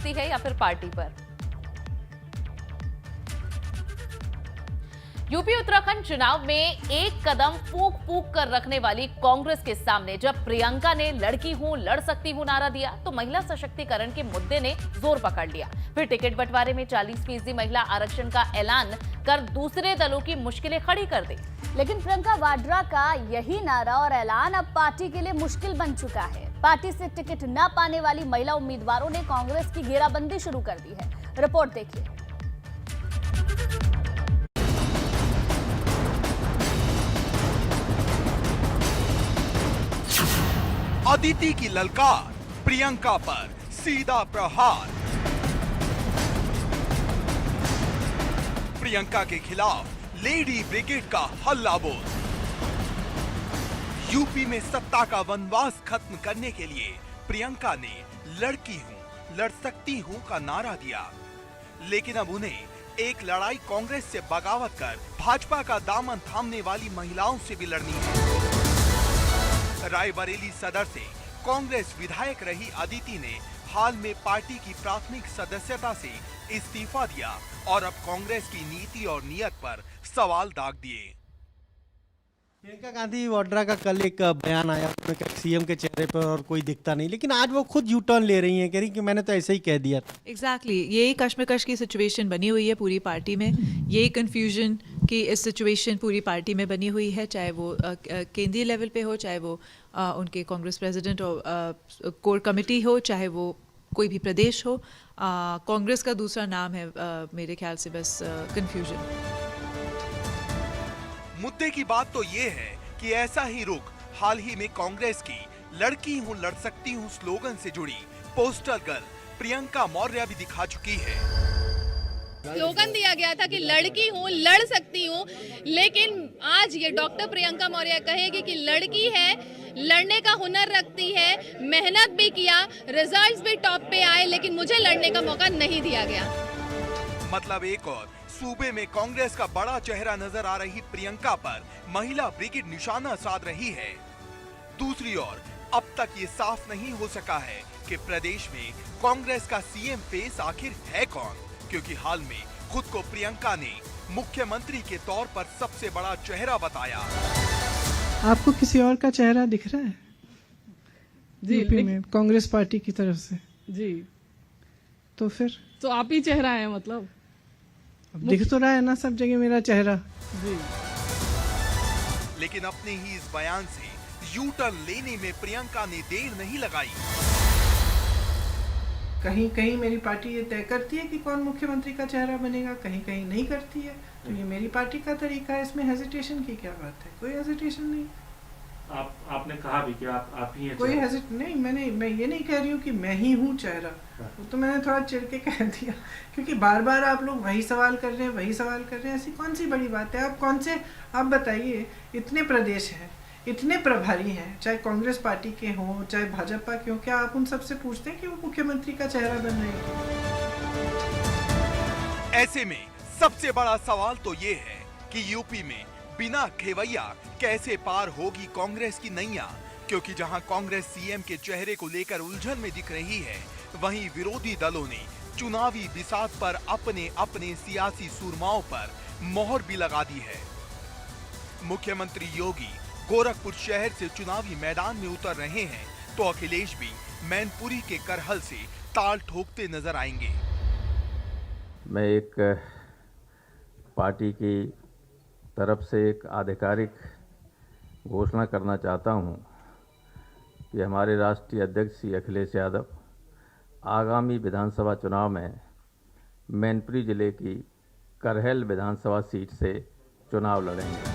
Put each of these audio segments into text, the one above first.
सकती है या फिर पार्टी पर। यूपी उत्तराखंड चुनाव में एक कदम फूंक फूंक कर रखने वाली कांग्रेस के सामने जब प्रियंका ने लड़की हूं लड़ सकती हूं नारा दिया तो महिला सशक्तिकरण के मुद्दे ने जोर पकड़ लिया। फिर टिकट बंटवारे में 40% महिला आरक्षण का ऐलान कर दूसरे दलों की मुश्किलें खड़ी कर दी। लेकिन प्रियंका वाड्रा का यही नारा और ऐलान अब पार्टी के लिए मुश्किल बन चुका है। पार्टी से टिकट न पाने वाली महिला उम्मीदवारों ने कांग्रेस की घेराबंदी शुरू कर दी है। रिपोर्ट देखिए। अदिति की ललकार, प्रियंका पर सीधा प्रहार। प्रियंका के खिलाफ लेडी ब्रिगेड का हल्ला बोल। यूपी में सत्ता का वनवास खत्म करने के लिए प्रियंका ने लड़की हूं लड़ सकती हूं का नारा दिया, लेकिन अब उन्हें एक लड़ाई कांग्रेस से बगावत कर भाजपा का दामन थामने वाली महिलाओं से भी लड़नी है। रायबरेली सदर से कांग्रेस विधायक रही अदिति ने हाल में पार्टी की प्राथमिक सदस्यता से इस्तीफा दिया और अब कांग्रेस की नीति और नियत पर सवाल दाग दिए। प्रियंका गांधी वाड्रा का कल एक बयान आया, सीएम के चेहरे पर और कोई दिखता नहीं, लेकिन आज वो खुद यू टर्न ले रही हैं, कह रही कि मैंने तो ऐसे ही कह दिया था। एग्जैक्टली यही कश्मकश की सिचुएशन बनी हुई है पूरी पार्टी में। यही कन्फ्यूजन की इस सिचुएशन पूरी पार्टी में बनी हुई है, चाहे वो केंद्रीय लेवल पे हो, चाहे वो उनके कांग्रेस प्रेसिडेंट और कोर कमेटी हो, चाहे वो कोई भी प्रदेश हो। कांग्रेस का दूसरा नाम है मेरे ख्याल से बस कन्फ्यूजन। मुद्दे की बात तो ये है कि ऐसा ही रुख हाल ही में कांग्रेस की लड़की हूं लड़ सकती हूं स्लोगन से जुड़ी पोस्टर गर्ल प्रियंका मौर्य भी दिखा चुकी है। स्लोगन दिया गया था कि लड़की हूं लड़ सकती हूं, लेकिन आज ये डॉक्टर प्रियंका मौर्य कहेगी कि लड़की है, लड़ने का हुनर रखती है, मेहनत भी किया, रिजल्ट्स भी टॉप पे आए, लेकिन मुझे लड़ने का मौका नहीं दिया गया। मतलब एक और सूबे में कांग्रेस का बड़ा चेहरा नजर आ रही प्रियंका पर महिला ब्रिगेड निशाना साध रही है। दूसरी ओर अब तक ये साफ नहीं हो सका है कि प्रदेश में कांग्रेस का सीएम फेस आखिर है कौन, क्योंकि हाल में खुद को प्रियंका ने मुख्यमंत्री के तौर पर सबसे बड़ा चेहरा बताया। आपको किसी और का चेहरा दिख रहा है जी यूपी में कांग्रेस पार्टी की तरफ से? जी तो फिर तो आप ही चेहरा है, मतलब दिख तो रहा है ना सब जगह मेरा चेहरा जी। लेकिन अपने ही इस बयान से यू टर्न लेने में प्रियंका ने देर नहीं लगाई। कहीं कहीं मेरी पार्टी ये तय करती है कि कौन मुख्यमंत्री का चेहरा बनेगा, कहीं कहीं नहीं करती है, तो ये मेरी पार्टी का तरीका है, इसमें हेजिटेशन की क्या बात है? कोई हेजिटेशन नहीं। आपने कहा भी कि आप ही हैं, कोई हेजिट नहीं, मैं ये नहीं कह रही हूँ कि मैं ही हूँ चेहरा, वो तो मैंने थोड़ा चिढ़ के कह दिया, क्योंकि बार बार आप लोग वही सवाल कर रहे हैं, ऐसी कौन सी बड़ी बात है? आप बताइए, इतने प्रदेश हैं, इतने प्रभारी हैं, चाहे कांग्रेस पार्टी के हों चाहे भाजपा के हों, क्या आप उन सबसे पूछते हैं कि वो मुख्यमंत्री का चेहरा बन रहे हैं? ऐसे में सबसे बड़ा सवाल तो ये है कि यूपी में बिना खेवैया कैसे पार होगी कांग्रेस की नैया, क्योंकि जहां कांग्रेस सीएम के चेहरे को लेकर उलझन में दिख रही है, वहीं विरोधी दलों ने चुनावी बिसात पर अपने अपने सियासी सूरमाओं पर मोहर भी लगा दी है। मुख्यमंत्री योगी गोरखपुर शहर से चुनावी मैदान में उतर रहे हैं, तो अखिलेश भी मैनपुरी के करहल से ताल ठोकते नजर आएंगे। मैं एक पार्टी की तरफ से एक आधिकारिक घोषणा करना चाहता हूं कि हमारे राष्ट्रीय अध्यक्ष श्री अखिलेश यादव आगामी विधानसभा चुनाव में मैनपुरी जिले की करहल विधानसभा सीट से चुनाव लड़ेंगे।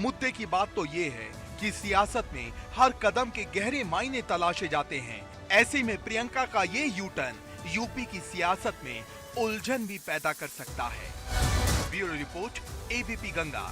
मुद्दे की बात तो ये है कि सियासत में हर कदम के गहरे मायने तलाशे जाते हैं। ऐसे में प्रियंका का ये यू टर्न यूपी की सियासत में उलझन भी पैदा कर सकता है। Bureau report, ABP Ganga.